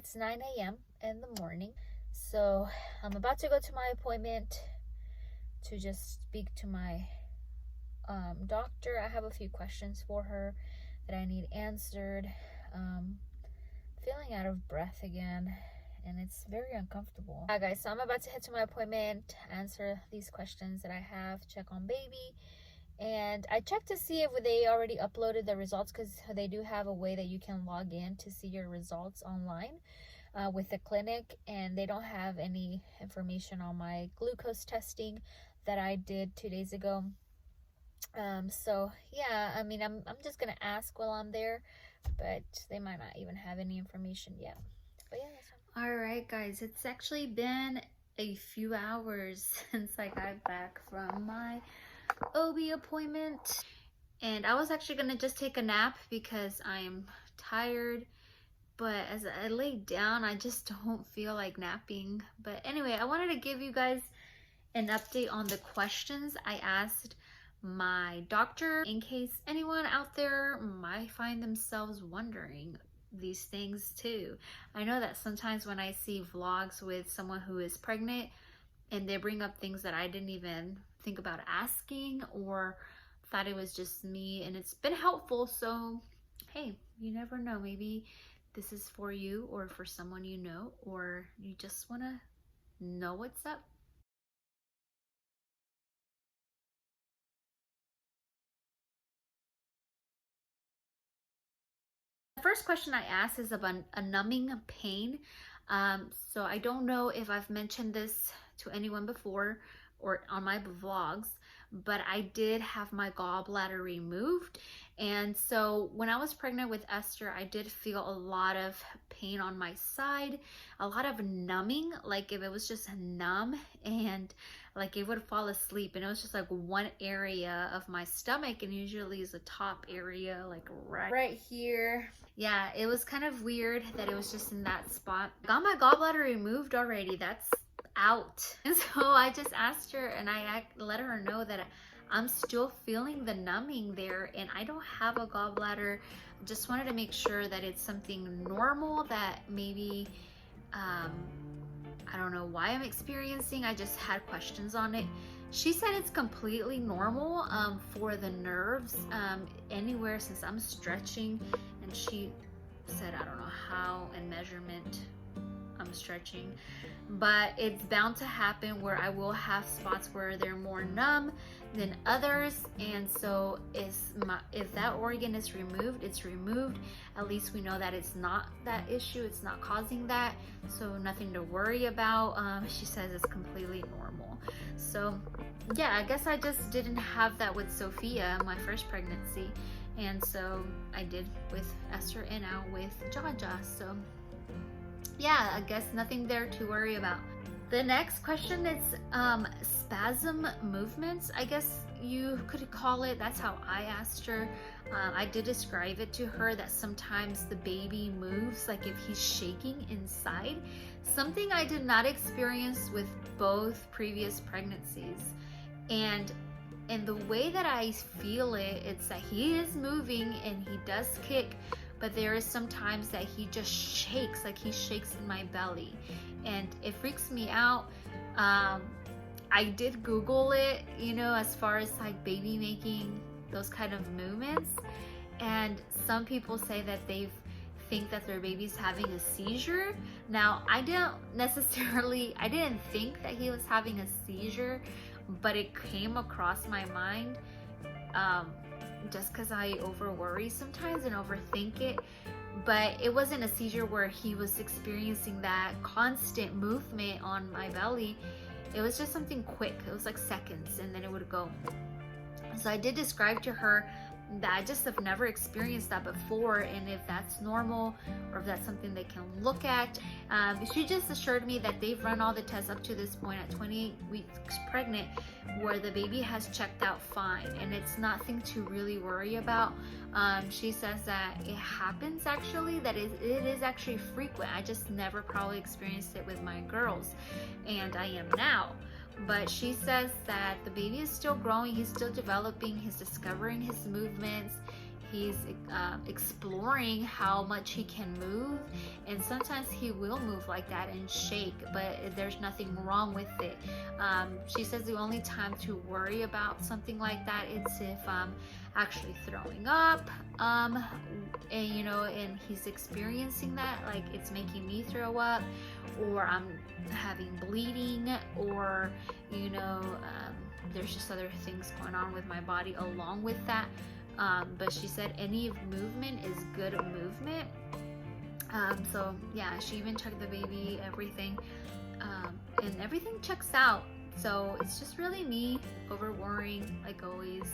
It's 9 a.m. in the morning. So I'm about to go to my appointment to just speak to my doctor. I have a few questions for her that I need answered. Feeling out of breath again, and it's very uncomfortable. Hi guys, so I'm about to head to my appointment, answer these questions that I have, check on baby. And I checked to see if they already uploaded the results, because they do have a way that you can log in to see your results online with the clinic, and they don't have any information on my glucose testing that I did 2 days ago. So yeah, I mean, I'm just gonna ask while I'm there, but they might not even have any information yet. But yeah, all right guys, it's actually been a few hours since I got back from my OB appointment, and I was actually gonna just take a nap because I'm tired, but as I lay down I just don't feel like napping. But anyway, I wanted to give you guys an update on the questions I asked my doctor, in case anyone out there might find themselves wondering these things too. I know that sometimes when I see vlogs with someone who is pregnant and they bring up things that I didn't even think about asking, or thought it was just me, and it's been helpful. So hey, you never know, maybe this is for you or for someone you know, or you just want to know what's up. The first question I asked is about a numbing pain. So I don't know if I've mentioned this to anyone before or on my vlogs, but I did have my gallbladder removed. And so when I was pregnant with Esther, I did feel a lot of pain on my side, a lot of numbing, like if it was just numb, and like it would fall asleep, and it was just like one area of my stomach, and usually is the top area, like right here. Yeah, it was kind of weird that it was just in that spot. Got my gallbladder removed already, that's out. And so I just asked her, and I let her know that I'm still feeling the numbing there, and I don't have a gallbladder. Just wanted to make sure that it's something normal that maybe I don't know why I'm experiencing. I just had questions on it. She said it's completely normal for the nerves anywhere, since I'm stretching, and she said I don't know how and measurement I'm stretching, but it's bound to happen where I will have spots where they're more numb than others. And so if that organ is removed, it's removed. At least we know that it's not that issue, it's not causing that, so nothing to worry about. She says it's completely normal. So yeah, I guess I just didn't have that with Sophia, my first pregnancy, and so I did with Esther and now with Jaja. So yeah, I guess nothing there to worry about. The next question is spasm movements, I guess you could call it. That's how I asked her. I did describe it to her that sometimes the baby moves like if he's shaking inside, something I did not experience with both previous pregnancies. And the way that I feel it, it's that he is moving and he does kick, but there is sometimes that he just shakes, like he shakes in my belly, and it freaks me out. I did Google it, you know, as far as like baby making those kind of movements, and some people say that they think that their baby's having a seizure. Now, I didn't think that he was having a seizure, but it came across my mind just because I over worry sometimes and overthink it. But it wasn't a seizure where he was experiencing that constant movement on my belly. It was just something quick. It was like seconds, and then it would go. So I did describe to her that I just have never experienced that before, and if that's normal or if that's something they can look at. She just assured me that they've run all the tests up to this point at 28 weeks pregnant, where the baby has checked out fine, and it's nothing to really worry about. She says that it happens actually, that it is actually frequent. I just never probably experienced it with my girls, and I am now. But she says that the baby is still growing, he's still developing, he's discovering his movements, he's exploring how much he can move, and sometimes he will move like that and shake, but there's nothing wrong with it. She says the only time to worry about something like that is if I'm actually throwing up, and you know, and he's experiencing that, like it's making me throw up, or I'm having bleeding, or you know, there's just other things going on with my body along with that. But she said any movement is good movement. So yeah, she even checked the baby, everything, and everything checks out. So it's just really me over worrying like always.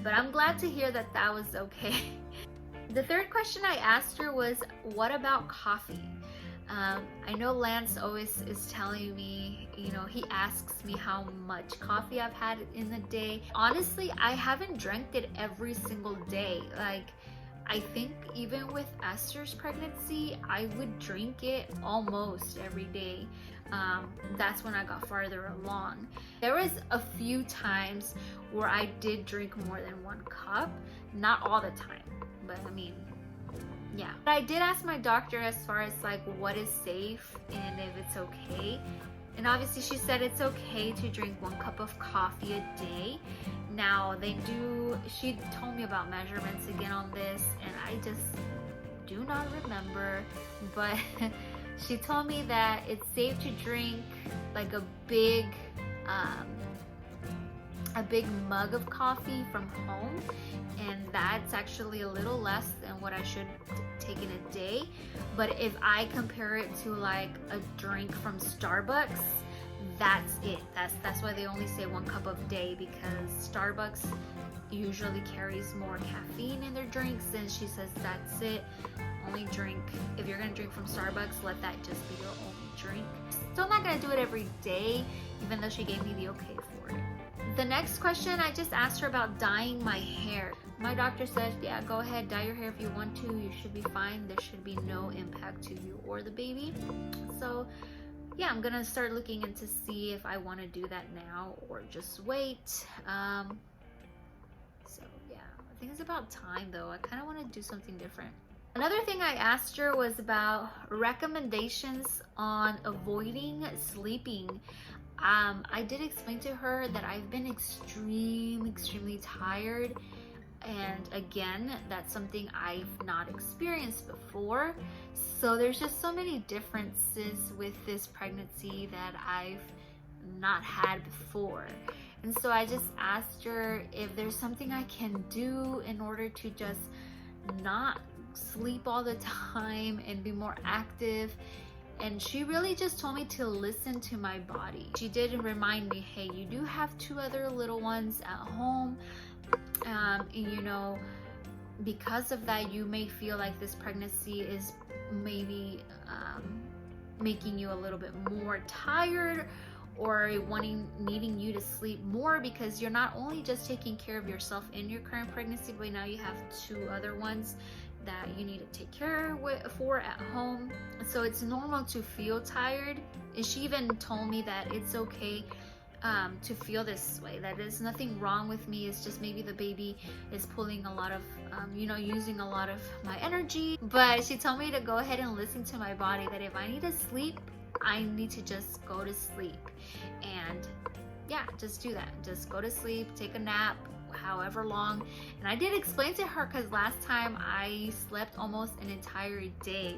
But I'm glad to hear that that was okay. The third question I asked her was, what about coffee? I know Lance always is telling me, you know, he asks me how much coffee I've had in the day. Honestly, I haven't drank it every single day. Like, I think even with Esther's pregnancy, I would drink it almost every day. That's when I got farther along. There was a few times where I did drink more than 1 cup, not all the time, but I mean, yeah. But I did ask my doctor as far as like what is safe and if it's okay. And obviously she said it's okay to drink 1 cup of coffee a day. Now she told me about measurements again on this, and I just do not remember, but she told me that it's safe to drink like a big mug of coffee from home, and that's actually a little less than what I should take in a day. But if I compare it to like a drink from Starbucks, that's it. That's why they only say 1 cup a day, because Starbucks usually carries more caffeine in their drinks, and she says that's it. Only drink, if you're gonna drink from Starbucks, let that just be your only drink. Still not gonna do it every day, even though she gave me the okay for it. The next question, I just asked her about dyeing my hair. My doctor says, yeah, go ahead, dye your hair if you want to. You should be fine. There should be no impact to you or the baby. So yeah, I'm gonna start looking into see if I want to do that now or just wait. So yeah, I think it's about time though. I kind of want to do something different. Another thing I asked her was about recommendations on avoiding sleeping. I did explain to her that I've been extremely tired, and again, that's something I've not experienced before. So there's just so many differences with this pregnancy that I've not had before. And so I just asked her if there's something I can do in order to just not sleep all the time and be more active. And she really just told me to listen to my body. She did remind me, hey, you do have 2 other little ones at home. And you know, because of that, you may feel like this pregnancy is maybe making you a little bit more tired, or needing you to sleep more, because you're not only just taking care of yourself in your current pregnancy, but now you have 2 other ones that you need to take care for at home. So it's normal to feel tired. And she even told me that it's okay to feel this way, that there's nothing wrong with me. It's just maybe the baby is pulling a lot of you know, using a lot of my energy. But she told me to go ahead and listen to my body, that if I need to sleep, I need to just go to sleep. And yeah, just do that. Just go to sleep, take a nap, however long. And I did explain to her, because last time I slept almost an entire day,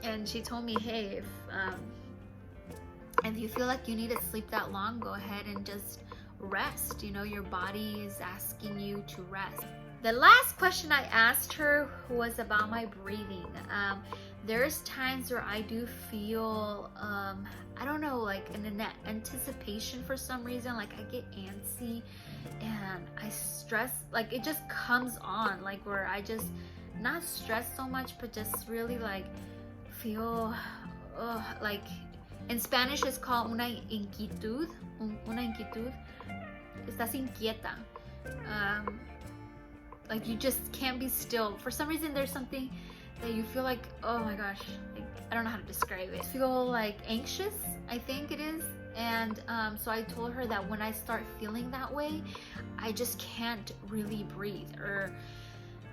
and she told me, hey, if you feel like you need to sleep that long, go ahead and just rest. You know, your body is asking you to rest. The last question I asked her was about my breathing. There's times where I do feel I don't know, like an anticipation for some reason. Like I get antsy and I stress, like it just comes on, like where I just not stress so much, but just really like feel like in Spanish it's called una inquietud. Estás inquieta. Like you just can't be still. For some reason there's something that you feel like, oh my gosh, like, I don't know how to describe it. I feel like anxious, I think it is. And so I told her that when I start feeling that way, I just can't really breathe, or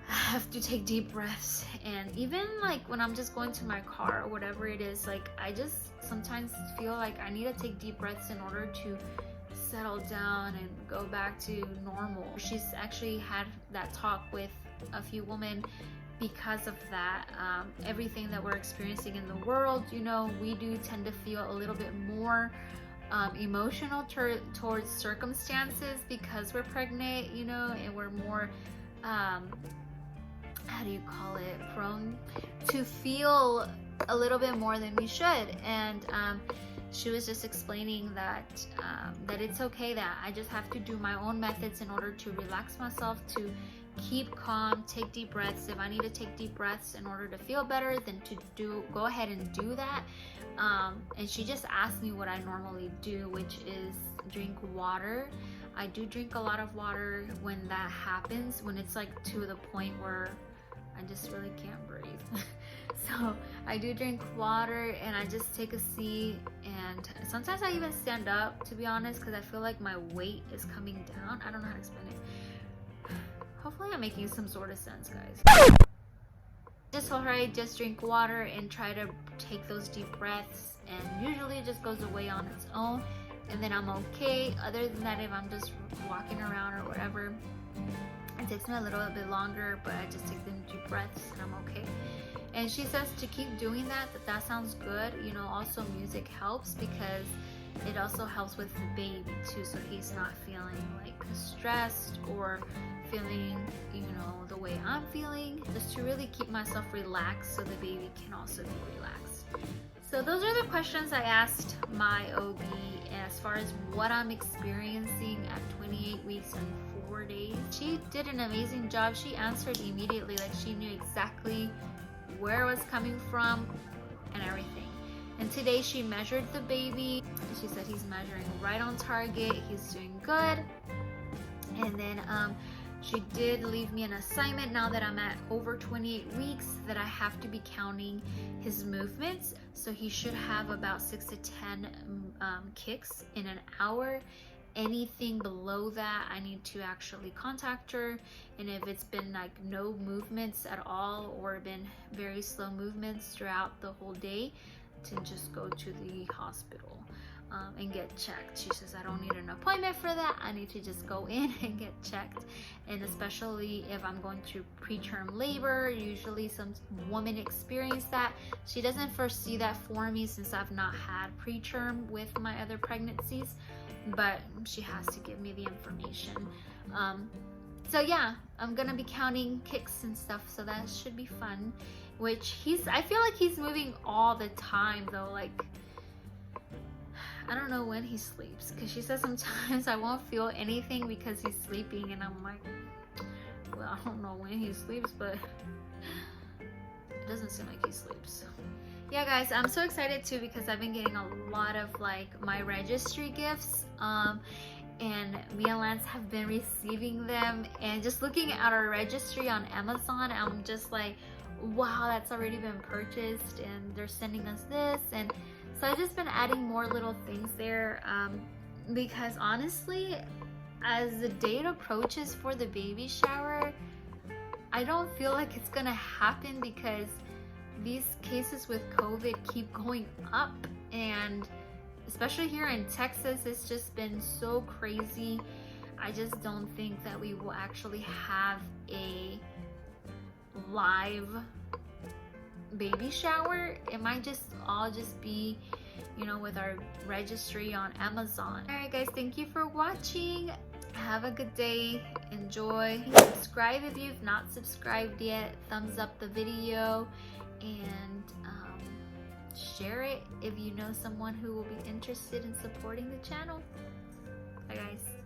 I have to take deep breaths. And even like when I'm just going to my car or whatever it is, like I just sometimes feel like I need to take deep breaths in order to settle down and go back to normal. She's actually had that talk with a few women because of that. Everything that we're experiencing in the world, you know, we do tend to feel a little bit more emotional towards circumstances because we're pregnant, you know, and we're more how do you call it, prone to feel a little bit more than we should. And she was just explaining that that it's okay, that I just have to do my own methods in order to relax myself, to keep calm, take deep breaths. If I need to take deep breaths in order to feel better, then to go ahead and do that. And she just asked me what I normally do, which is drink water. I do drink a lot of water when that happens, when it's like to the point where I just really can't breathe. So I do drink water and I just take a seat, and sometimes I even stand up, to be honest, because I feel like my weight is coming down. I don't know how to explain it. Hopefully I'm making some sort of sense, guys. Just told her I just drink water and try to take those deep breaths, and usually it just goes away on its own, and then I'm okay. Other than that, if I'm just walking around or whatever, it takes me a little bit longer, but I just take the deep breaths and I'm okay. And she says to keep doing that, that sounds good. You know, also music helps because it also helps with the baby too, so he's not feeling like stressed or feeling, you know, the way I'm feeling, just to really keep myself relaxed so the baby can also be relaxed. So those are the questions I asked my OB as far as what I'm experiencing at 28 weeks and 4 days. She did an amazing job. She answered immediately, like she knew exactly where it was coming from and everything. And today she measured the baby. She said he's measuring right on target. He's doing good. And then she did leave me an assignment now that I'm at over 28 weeks that I have to be counting his movements. So he should have about 6 to 10 kicks in an hour. Anything below that, I need to actually contact her. And if it's been like no movements at all or been very slow movements throughout the whole day, to just go to the hospital and get checked. She says I don't need an appointment for that. I need to just go in and get checked. And especially if I'm going through preterm labor, usually some women experience that. She doesn't foresee that for me since I've not had preterm with my other pregnancies, but she has to give me the information. So yeah, I'm gonna be counting kicks and stuff, so that should be fun. Which I feel like he's moving all the time though. Like, I don't know when he sleeps, because she says sometimes I won't feel anything because he's sleeping, and I'm like, well, I don't know when he sleeps, but it doesn't seem like he sleeps. Yeah guys, I'm so excited too because I've been getting a lot of like my registry gifts, and me and Lance have been receiving them, and just looking at our registry on Amazon, I'm just like, wow, that's already been purchased, and they're sending us this. And so I've just been adding more little things there, because honestly, as the date approaches for the baby shower, I don't feel like it's gonna happen because these cases with COVID keep going up, and especially here in Texas, it's just been so crazy. I just don't think that we will actually have a live baby shower. It might just all just be, you know, with our registry on Amazon. All right guys, thank you for watching. Have a good day. Enjoy. Subscribe if you've not subscribed yet. Thumbs up the video, and share it if you know someone who will be interested in supporting the channel. Bye guys.